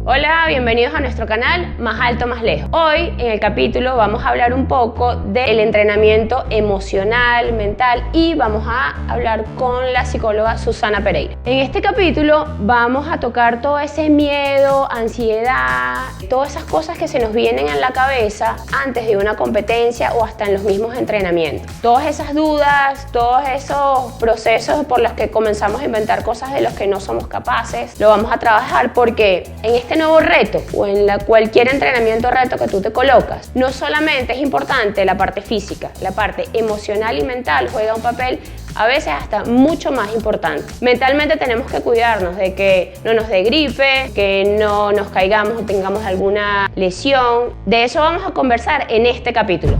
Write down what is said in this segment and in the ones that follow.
Hola, bienvenidos a nuestro canal Más Alto Más Lejos. Hoy en el capítulo vamos a hablar un poco del entrenamiento emocional, mental y vamos a hablar con la psicóloga Susana Pereira. En este capítulo vamos a tocar todo ese miedo, ansiedad, todas esas cosas que se nos vienen en la cabeza antes de una competencia o hasta en los mismos entrenamientos. Todas esas dudas, todos esos procesos por los que comenzamos a inventar cosas de los que no somos capaces, lo vamos a trabajar porque en este nuevo reto o en cualquier entrenamiento o reto que tú te colocas, no solamente es importante la parte física, la parte emocional y mental juega un papel a veces hasta mucho más importante. Mentalmente tenemos que cuidarnos de que no nos dé gripe, que no nos caigamos o tengamos alguna lesión. De eso vamos a conversar en este capítulo.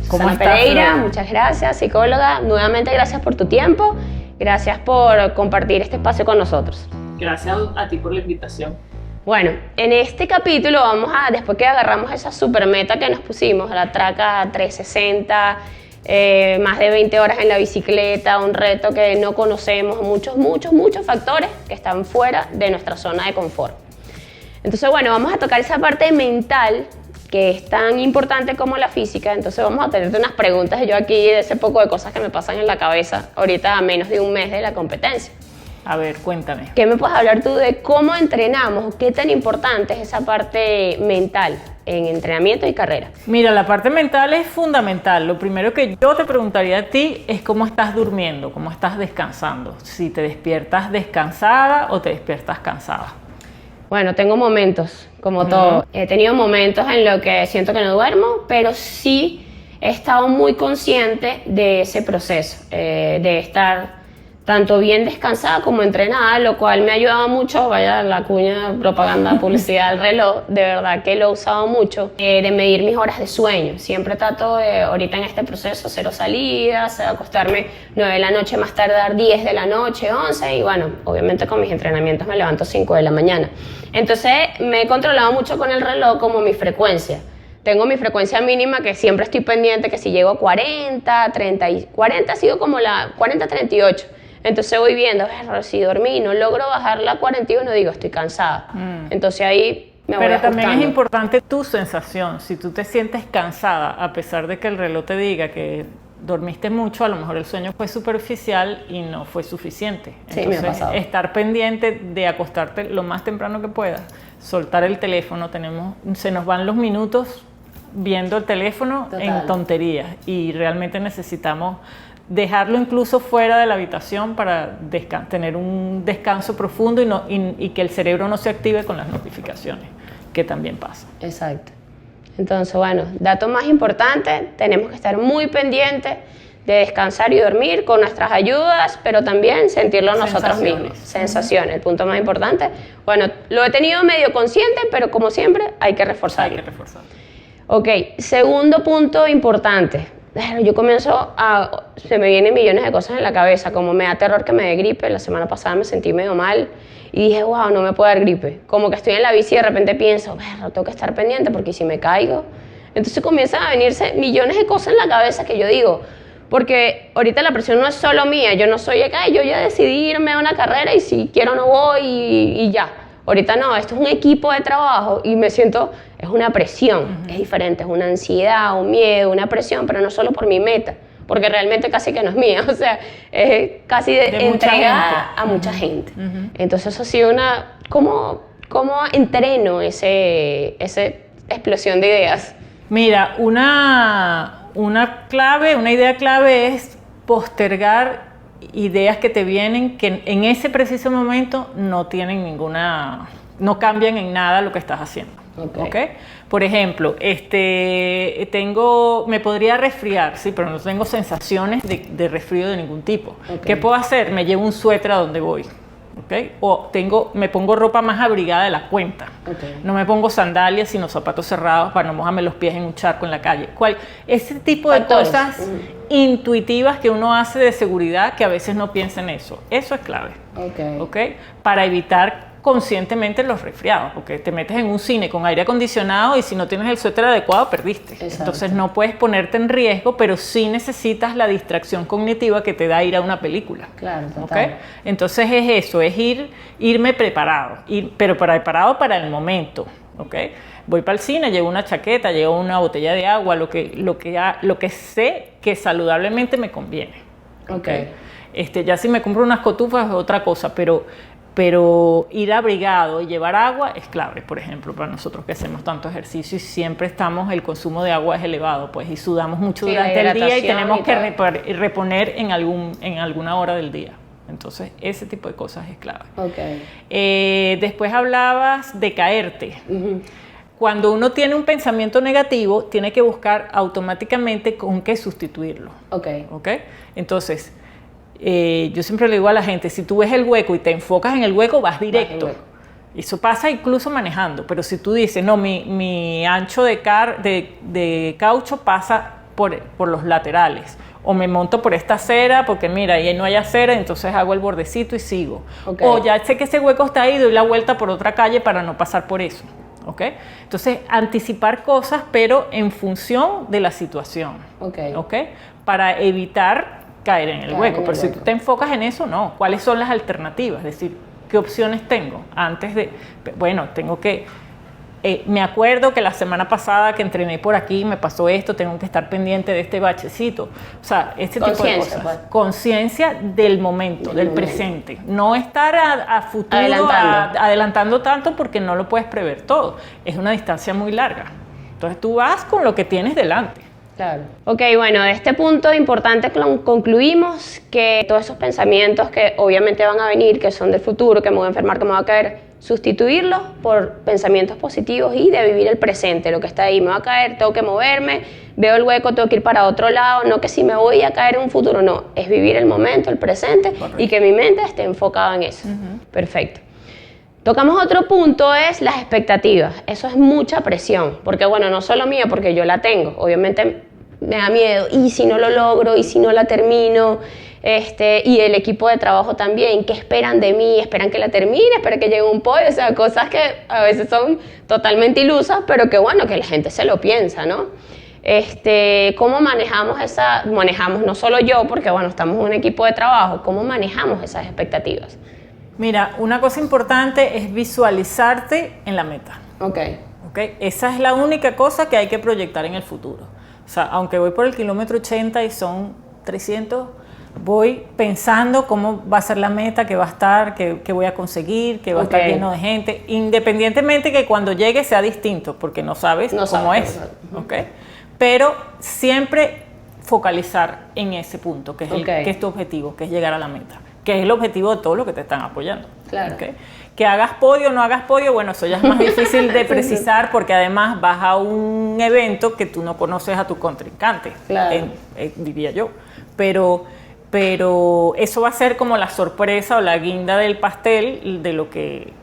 Susana Pereira, muchas gracias, psicóloga. Nuevamente gracias por tu tiempo, gracias por compartir este espacio con nosotros. Gracias a ti por la invitación. Bueno, en este capítulo después que agarramos esa super meta que nos pusimos, la Traca 360, más de 20 horas en la bicicleta, un reto que no conocemos, muchos factores que están fuera de nuestra zona de confort. Entonces, bueno, vamos a tocar esa parte mental que es tan importante como la física. Entonces vamos a tenerte unas preguntas yo aquí de ese poco de cosas que me pasan en la cabeza ahorita a menos de un mes de la competencia. A ver, cuéntame. ¿Qué me puedes hablar tú de cómo entrenamos? ¿Qué tan importante es esa parte mental en entrenamiento y carrera? Mira, la parte mental es fundamental. Lo primero que yo te preguntaría a ti es cómo estás durmiendo, cómo estás descansando. Si te despiertas descansada o te despiertas cansada. Bueno, tengo momentos, como todo. He tenido momentos en los que siento que no duermo, pero sí he estado muy consciente de ese proceso, de estar tanto bien descansada como entrenada, lo cual me ha ayudado mucho, vaya la cuña, propaganda, publicidad del reloj, de verdad que lo he usado mucho, de medir mis horas de sueño. Siempre trato de, ahorita en este proceso, 0 salidas, acostarme 9 de la noche, más tardar 10 de la noche, 11, y bueno, obviamente con mis entrenamientos me levanto 5 de la mañana. Entonces me he controlado mucho con el reloj como mi frecuencia. Tengo mi frecuencia mínima que siempre estoy pendiente, que si llego a 40, 30, 40 ha sido como la 40, 38. Entonces voy viendo, si dormí y no logro bajar la 41, digo, estoy cansada. Entonces ahí me voy ajustando. Pero también es importante tu sensación. Si tú te sientes cansada, a pesar de que el reloj te diga que dormiste mucho, a lo mejor el sueño fue superficial y no fue suficiente. Sí, entonces, me ha pasado. Estar pendiente de acostarte lo más temprano que puedas, soltar el teléfono, se nos van los minutos viendo el teléfono. Total. En tonterías, y realmente necesitamos dejarlo incluso fuera de la habitación para tener un descanso profundo y que el cerebro no se active con las notificaciones, que también pasa. Exacto. Entonces, bueno, dato más importante, tenemos que estar muy pendientes de descansar y dormir con nuestras ayudas, pero también sentirlo nosotros mismos. Sensaciones, el punto más importante. Bueno, lo he tenido medio consciente, pero como siempre hay que reforzarlo. Ok, segundo punto importante. Yo se me vienen millones de cosas en la cabeza, como me da terror que me dé gripe. La semana pasada me sentí medio mal y dije, wow, no me puede dar gripe. Como que estoy en la bici y de repente pienso, tengo que estar pendiente porque si me caigo. Entonces comienzan a venirse millones de cosas en la cabeza que yo digo, porque ahorita la presión no es solo mía, yo no soy acá, yo ya decidí irme a una carrera y si quiero no voy y ya. Ahorita no, esto es un equipo de trabajo y me siento, es una presión, es diferente, es una ansiedad, un miedo, una presión, pero no solo por mi meta, porque realmente casi que no es mía, o sea, es casi de entrega a mucha gente. Entonces eso ha sido ¿cómo entreno esa explosión de ideas? Mira, una idea clave es postergar ideas que te vienen que en ese preciso momento no cambian en nada lo que estás haciendo. Okay. Por ejemplo, me podría resfriar, sí, pero no tengo sensaciones de resfrío de ningún tipo. Okay. ¿Qué puedo hacer? Me llevo un suéter a donde voy. ¿Okay? O me pongo ropa más abrigada de la cuenta. Okay. No me pongo sandalias sino zapatos cerrados para no mojarme los pies en un charco en la calle. Ese tipo de cosas intuitivas que uno hace de seguridad que a veces no piensa en eso. Eso es clave. Okay. ¿Okay? Para evitar conscientemente los resfriados, porque te metes en un cine con aire acondicionado y si no tienes el suéter adecuado, perdiste. Exacto. Entonces no puedes ponerte en riesgo, pero sí necesitas la distracción cognitiva que te da ir a una película. Claro, total. ¿Okay? Entonces es eso, es irme preparado, pero preparado para el momento. ¿Okay? Voy para el cine, llevo una chaqueta, llevo una botella de agua, lo que sé que saludablemente me conviene. ¿Okay? Ya si me compro unas cotufas es otra cosa, pero ir abrigado y llevar agua es clave, por ejemplo, para nosotros que hacemos tanto ejercicio y siempre el consumo de agua es elevado, pues, y sudamos mucho durante el día y tenemos que reponer en alguna hora del día. Entonces, ese tipo de cosas es clave. Okay. Después hablabas de caerte. Uh-huh. Cuando uno tiene un pensamiento negativo, tiene que buscar automáticamente con qué sustituirlo. Okay. Entonces, yo siempre le digo a la gente, si tú ves el hueco y te enfocas en el hueco, vas directo. Eso pasa incluso manejando, pero si tú dices, no, mi ancho de caucho pasa por los laterales, o me monto por esta acera porque mira, ahí no hay acera, entonces hago el bordecito y sigo. Okay. O ya sé que ese hueco está ahí, doy la vuelta por otra calle para no pasar por eso. ¿Okay? Entonces, anticipar cosas, pero en función de la situación. Okay. Para evitar caer en el hueco. Pero si tú te enfocas en eso, no. ¿Cuáles son las alternativas? Es decir, ¿qué opciones tengo? Tengo que... me acuerdo que la semana pasada que entrené por aquí me pasó esto, tengo que estar pendiente de este bachecito. O sea, este tipo de cosas. Pues. Conciencia del momento, del presente. No estar a futuro adelantando tanto porque no lo puedes prever todo. Es una distancia muy larga. Entonces tú vas con lo que tienes delante. Claro. Ok, bueno, de este punto importante concluimos que todos esos pensamientos que obviamente van a venir, que son del futuro, que me voy a enfermar, que me voy a caer, sustituirlos por pensamientos positivos y de vivir el presente, lo que está ahí. Me va a caer, tengo que moverme, veo el hueco, tengo que ir para otro lado, no que si me voy a caer en un futuro, no, es vivir el momento, el presente. Correcto. Y que mi mente esté enfocada en eso. Uh-huh. Perfecto. Tocamos otro punto, es las expectativas. Eso es mucha presión, porque bueno, no solo mía, porque yo la tengo, obviamente me da miedo, y si no lo logro, y si no la termino, y el equipo de trabajo también, ¿qué esperan de mí? ¿Esperan que la termine? ¿Esperan que llegue un podio? O sea, cosas que a veces son totalmente ilusas, pero que bueno, que la gente se lo piensa, ¿no? ¿Cómo manejamos no solo yo, porque bueno, estamos en un equipo de trabajo, ¿cómo manejamos esas expectativas? Mira, una cosa importante es visualizarte en la meta. Okay. Esa es la única cosa que hay que proyectar en el futuro. O sea, aunque voy por el kilómetro 80 y son 300, voy pensando cómo va a ser la meta, qué va a estar, qué voy a conseguir, qué va a estar lleno de gente, independientemente que cuando llegue sea distinto, porque no sabes cómo es. Pero siempre focalizar en ese punto, que es tu objetivo, que es llegar a la meta, que es el objetivo de todo lo que te están apoyando. Claro. Que hagas podio o no hagas podio, bueno, eso ya es más difícil de precisar porque además vas a un evento que tú no conoces a tu contrincante, claro. Diría yo. Pero eso va a ser como la sorpresa o la guinda del pastel de lo que,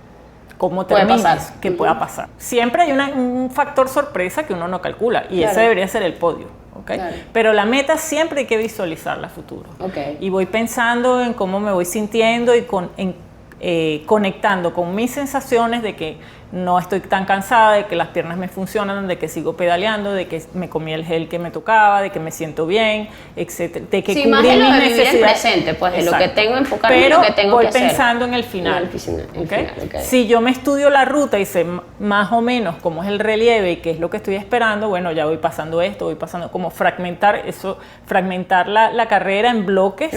cómo terminas, que pueda pasar. Siempre hay un factor sorpresa que uno no calcula y ese debería ser el podio. Claro. Pero la meta siempre hay que visualizarla a futuro. Y voy pensando en cómo me voy sintiendo y conectando con mis sensaciones de que no estoy tan cansada, de que las piernas me funcionan, de que sigo pedaleando, de que me comí el gel que me tocaba, de que me siento bien, etc. De que cubrí más de lo de vivir el presente, pues de lo que tengo enfocarme en lo que tengo que hacer. Pero voy pensando en el final. Si yo me estudio la ruta y sé más o menos cómo es el relieve y qué es lo que estoy esperando, bueno, ya voy pasando esto, voy pasando, como fragmentar la carrera en bloques.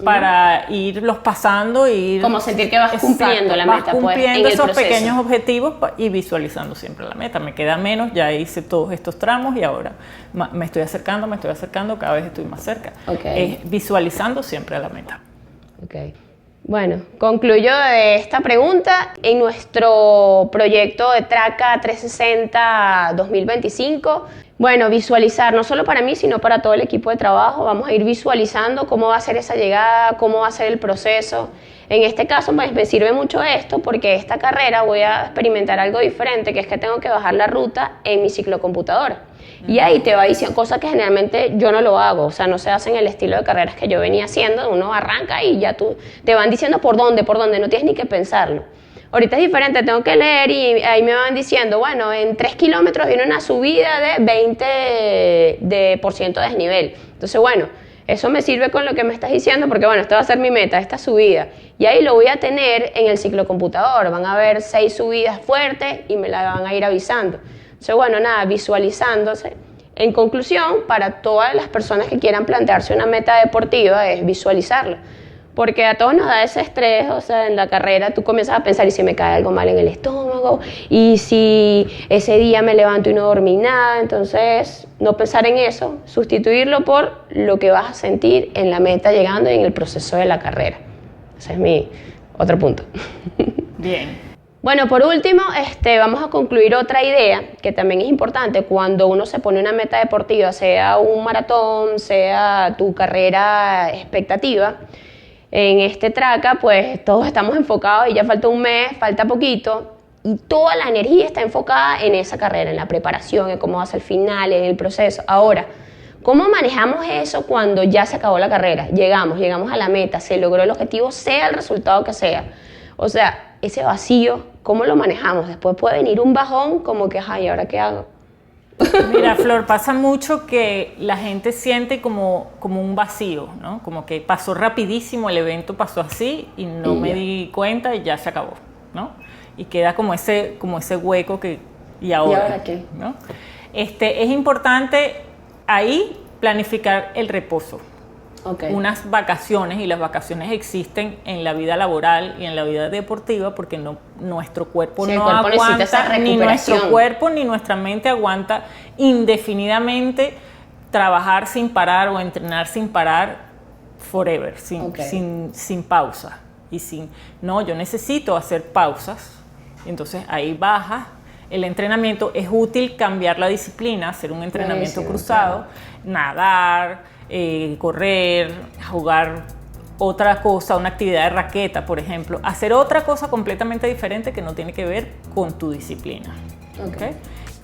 Para irlos pasando y como sentir que vas cumpliendo la meta, cumpliendo pues, en el esos proceso. Pequeños objetivos y visualizando siempre la meta. Me queda menos, ya hice todos estos tramos y ahora me estoy acercando, cada vez estoy más cerca. Visualizando siempre la meta. Bueno, concluyo de esta pregunta. En nuestro proyecto de Traca 360 2025, bueno, visualizar, no solo para mí, sino para todo el equipo de trabajo. Vamos a ir visualizando cómo va a ser esa llegada, cómo va a ser el proceso. En este caso pues, me sirve mucho esto porque esta carrera voy a experimentar algo diferente, que es que tengo que bajar la ruta en mi ciclocomputadora. Y ahí te va diciendo cosas que generalmente yo no lo hago, o sea, no se hacen el estilo de carreras que yo venía haciendo, uno arranca y ya te van diciendo por dónde, no tienes ni que pensarlo. Ahorita es diferente, tengo que leer y ahí me van diciendo, bueno, en 3 kilómetros viene una subida de 20% de desnivel. Entonces, bueno, eso me sirve con lo que me estás diciendo porque, bueno, esta va a ser mi meta, esta subida. Y ahí lo voy a tener en el ciclocomputador. Van a haber 6 subidas fuertes y me la van a ir avisando. Entonces, bueno, nada, visualizándose. En conclusión, para todas las personas que quieran plantearse una meta deportiva es visualizarla. Porque a todos nos da ese estrés, o sea, en la carrera tú comienzas a pensar, ¿y si me cae algo mal en el estómago? ¿Y si ese día me levanto y no dormí nada? Entonces, no pensar en eso, sustituirlo por lo que vas a sentir en la meta llegando y en el proceso de la carrera. Ese es mi otro punto. Bien. Bueno, por último, vamos a concluir otra idea que también es importante cuando uno se pone una meta deportiva, sea un maratón, sea tu carrera expectativa. En este traca, pues todos estamos enfocados y ya falta un mes, falta poquito y toda la energía está enfocada en esa carrera, en la preparación, en cómo va a ser el final, en el proceso. Ahora, ¿cómo manejamos eso cuando ya se acabó la carrera? Llegamos a la meta, se logró el objetivo, sea el resultado que sea. O sea, ese vacío, ¿cómo lo manejamos? Después puede venir un bajón como que, ay, ¿ahora qué hago? Mira, Flor, pasa mucho que la gente siente como un vacío, ¿no? Como que pasó rapidísimo, el evento pasó así y no me di cuenta y ya se acabó, ¿no? Y queda como ese hueco que, ¿y ahora qué? ¿no? Es importante ahí planificar el reposo. Okay. Unas vacaciones, y las vacaciones existen en la vida laboral y en la vida deportiva porque nuestro cuerpo no aguanta, ni nuestro cuerpo ni nuestra mente aguanta indefinidamente trabajar sin parar o entrenar sin parar forever, sin pausa. Yo necesito hacer pausas, entonces ahí baja. El entrenamiento es útil cambiar la disciplina, hacer un entrenamiento cruzado, nadar, correr, jugar otra cosa, una actividad de raqueta, por ejemplo, hacer otra cosa completamente diferente que no tiene que ver con tu disciplina. ¿Okay?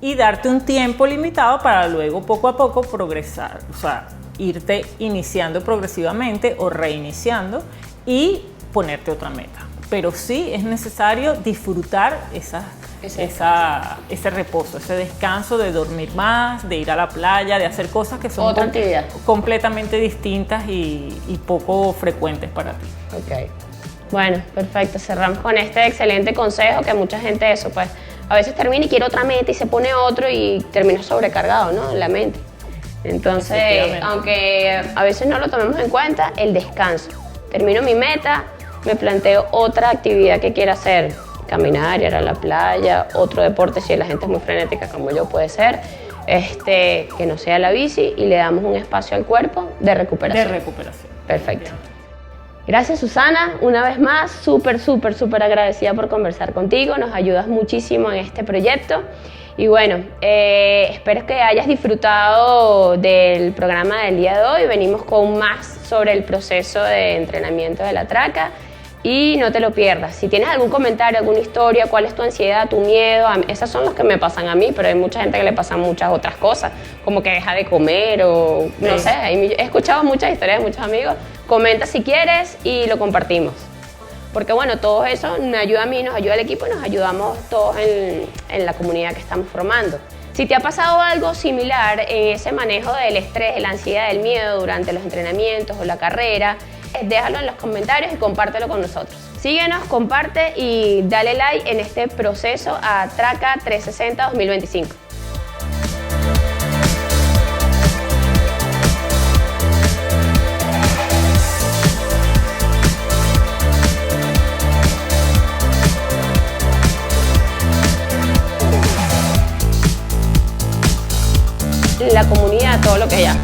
Y darte un tiempo limitado para luego poco a poco progresar, o sea, irte iniciando progresivamente o reiniciando y ponerte otra meta. Pero sí es necesario disfrutar ese reposo, ese descanso de dormir más, de ir a la playa, de hacer cosas que son completamente distintas y poco frecuentes para ti. Ok. Bueno, perfecto. Cerramos con este excelente consejo que mucha gente pues a veces termina y quiere otra meta y se pone otro y termina sobrecargado, ¿no? En la mente. Entonces, aunque a veces no lo tomemos en cuenta, el descanso. Termino mi meta, me planteo otra actividad que quiera hacer. Caminar, ir a la playa, otro deporte si la gente es muy frenética como yo puede ser, que no sea la bici y le damos un espacio al cuerpo de recuperación. Perfecto. Gracias, Susana, una vez más, súper agradecida por conversar contigo, nos ayudas muchísimo en este proyecto y bueno, espero que hayas disfrutado del programa del día de hoy. Venimos con más sobre el proceso de entrenamiento de la traca. Y no te lo pierdas. Si tienes algún comentario, alguna historia, cuál es tu ansiedad, tu miedo, esas son los que me pasan a mí, pero hay mucha gente que le pasan muchas otras cosas, como que deja de comer o no sé. He escuchado muchas historias de muchos amigos. Comenta si quieres y lo compartimos. Porque bueno, todo eso me ayuda a mí, nos ayuda al equipo y nos ayudamos todos en la comunidad que estamos formando. Si te ha pasado algo similar en ese manejo del estrés, de la ansiedad, del miedo durante los entrenamientos o la carrera, déjalo en los comentarios y compártelo con nosotros. Síguenos, comparte y dale like en este proceso a Traca 360 2025. La comunidad, todo lo que haya.